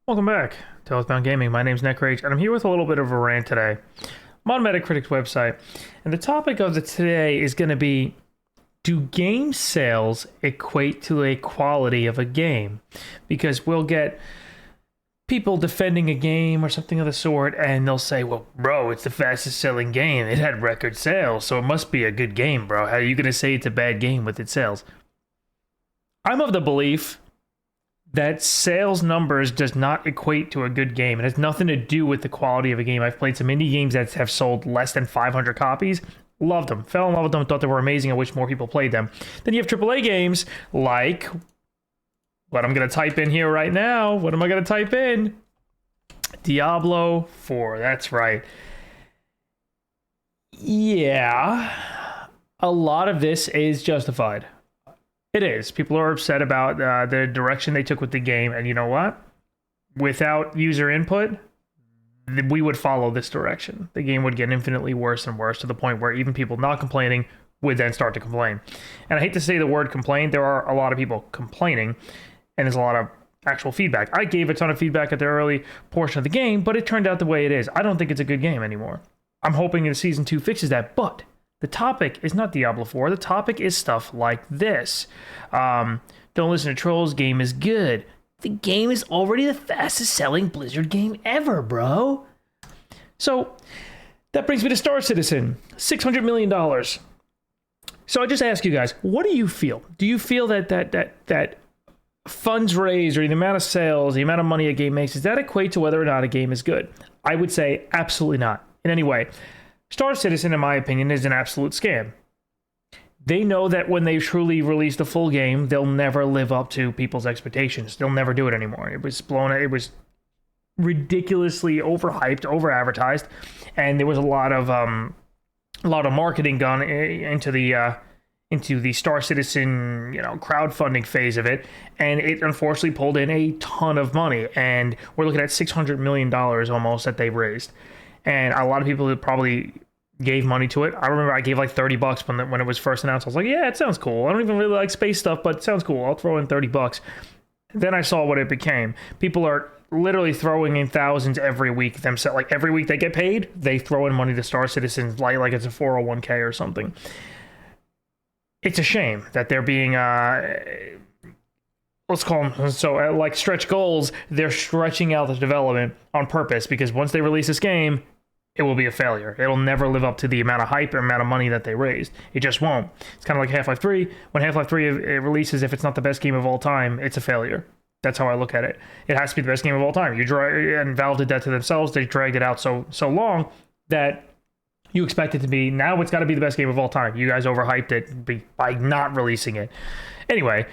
Welcome back to Oathbound Gaming. My name's Nekrage, and I'm here with a little bit of a rant today. I'm on Metacritic's website, and the topic of today is going to be, do game sales equate to a quality of a game? Because we'll get people defending a game or something of the sort, and they'll say, well, bro, it's the fastest selling game. It had record sales, so it must be a good game, bro. How are you going to say it's a bad game with its sales? I'm of the belief that sales numbers does not equate to a good game. It has nothing to do with the quality of a game. I've played some indie games that have sold less than 500 copies. Loved them. Fell in love with them. Thought they were amazing. I wish more people played them. Then you have AAA games like what I'm going to type in here right now. What am I going to type in? Diablo 4. That's right. Yeah. A lot of this is justified. It is. People are upset about the direction they took with the game, and you know what? Without user input, we would follow this direction. The game would get infinitely worse and worse to the point where even people not complaining would then start to complain. And I hate to say the word complain. There are a lot of people complaining, and there's a lot of actual feedback. I gave a ton of feedback at the early portion of the game, but it turned out the way it is. I don't think it's a good game anymore. I'm hoping that Season 2 fixes that, but the topic is not Diablo 4. The topic is stuff like this. Don't listen to trolls. Game is good. The game is already the fastest selling Blizzard game ever, bro. So that brings me to Star Citizen. $600 million. So I just ask you guys, what do you feel? Do you feel that funds raised or the amount of sales, the amount of money a game makes, does that equate to whether or not a game is good? I would say absolutely not in any way. Star Citizen, in my opinion, is an absolute scam. They know that when they truly release the full game, they'll never live up to people's expectations. They'll never do it anymore. It was ridiculously overhyped, over-advertised, and there was a lot of marketing done into the Star Citizen, crowdfunding phase of it, and it unfortunately pulled in a ton of money. And we're looking at $600 million almost that they've raised. And a lot of people probably gave money to it. I remember I gave like $30 when it was first announced. I was like, yeah, it sounds cool. I don't even really like space stuff, but it sounds cool. I'll throw in $30. Then I saw what it became. People are literally throwing in thousands every week themselves. Like every week they get paid, they throw in money to Star Citizen like it's a 401k or something. It's a shame that they're being let's call them, like stretch goals, they're stretching out the development on purpose, because once they release this game, it will be a failure. It'll never live up to the amount of hype or amount of money that they raised. It just won't. It's kind of like Half-Life 3. When Half-Life 3 it releases, if it's not the best game of all time, it's a failure. That's how I look at it. It has to be the best game of all time. And Valve did that to themselves. They dragged it out so long that you expect it to be, now it's got to be the best game of all time. You guys overhyped it by not releasing it. Anyway,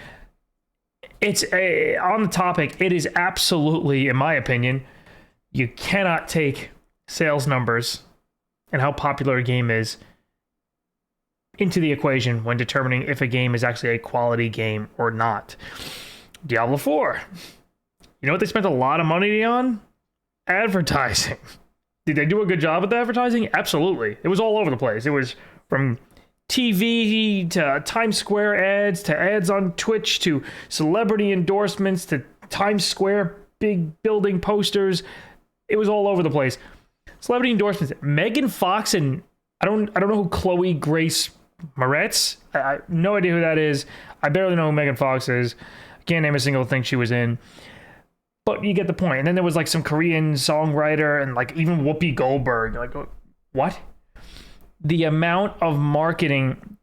on the topic, it is absolutely, in my opinion, you cannot take sales numbers and how popular a game is into the equation when determining if a game is actually a quality game or not. Diablo 4. You know what they spent a lot of money on? Advertising. Did they do a good job with the advertising? Absolutely. It was all over the place. It was from TV to Times Square ads to ads on Twitch to celebrity endorsements to Times Square big building posters. It was all over the place. Celebrity endorsements. Megan Fox and I don't know who Chloe Grace Moretz. I have no idea who that is. I barely know who Megan Fox is. I can't name a single thing she was in. But you get the point. And then there was like some Korean songwriter and like even Whoopi Goldberg. You're like, what? The amount of marketing,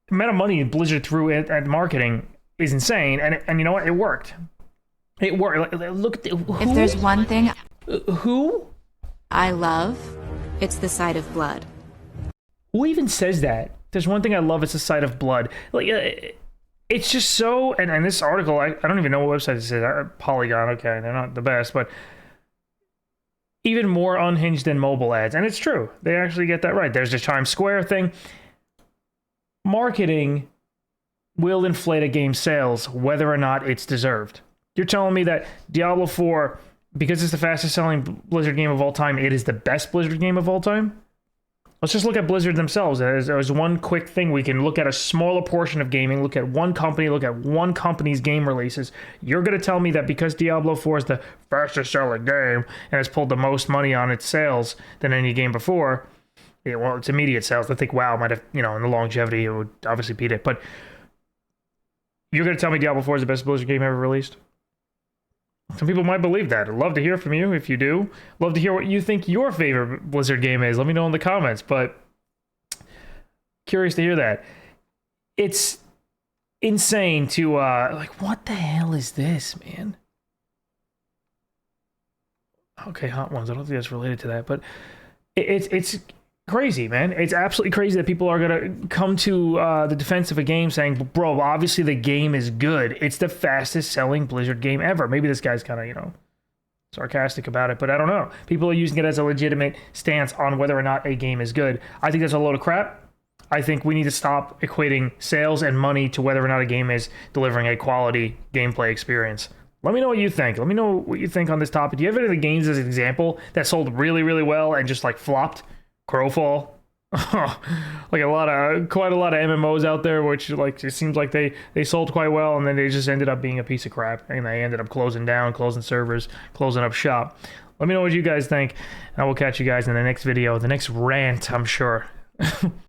the amount of money Blizzard threw at marketing is insane. And you know what? It worked. It worked. Look at who? If there's one thing who I love, it's the sight of blood. Who even says that? There's one thing I love, it's the sight of blood. Like, it's just so, and this article, I don't even know what website this is. Polygon, okay, they're not the best, but even more unhinged than mobile ads. And it's true. They actually get that right. There's the Times Square thing. Marketing will inflate a game's sales, whether or not it's deserved. You're telling me that Diablo 4, because it's the fastest selling Blizzard game of all time, it is the best Blizzard game of all time? Let's just look at Blizzard themselves as one quick thing. We can look at a smaller portion of gaming, look at one company, look at one company's game releases. You're going to tell me that because Diablo 4 is the fastest selling game and has pulled the most money on its sales than any game before, well, it's immediate sales. I think WoW might have, in the longevity, it would obviously beat it. But you're going to tell me Diablo 4 is the best Blizzard game ever released? Some people might believe that. I'd love to hear from you if you do. Love to hear what you think your favorite Blizzard game is. Let me know in the comments, but curious to hear that. It's insane to, what the hell is this, man? Okay, Hot Ones. I don't think that's related to that, but it's crazy, man. It's absolutely crazy that people are going to come to the defense of a game saying, bro, obviously the game is good. It's the fastest selling Blizzard game ever. Maybe this guy's kind of, sarcastic about it, but I don't know. People are using it as a legitimate stance on whether or not a game is good. I think that's a load of crap. I think we need to stop equating sales and money to whether or not a game is delivering a quality gameplay experience. Let me know what you think. Let me know what you think on this topic. Do you have any of the games as an example that sold really, really well and just flopped? Crowfall, quite a lot of MMOs out there, which it seems like they sold quite well, and then they just ended up being a piece of crap, and they ended up closing down, closing servers, closing up shop. Let me know what you guys think, and I will catch you guys in the next video, the next rant, I'm sure.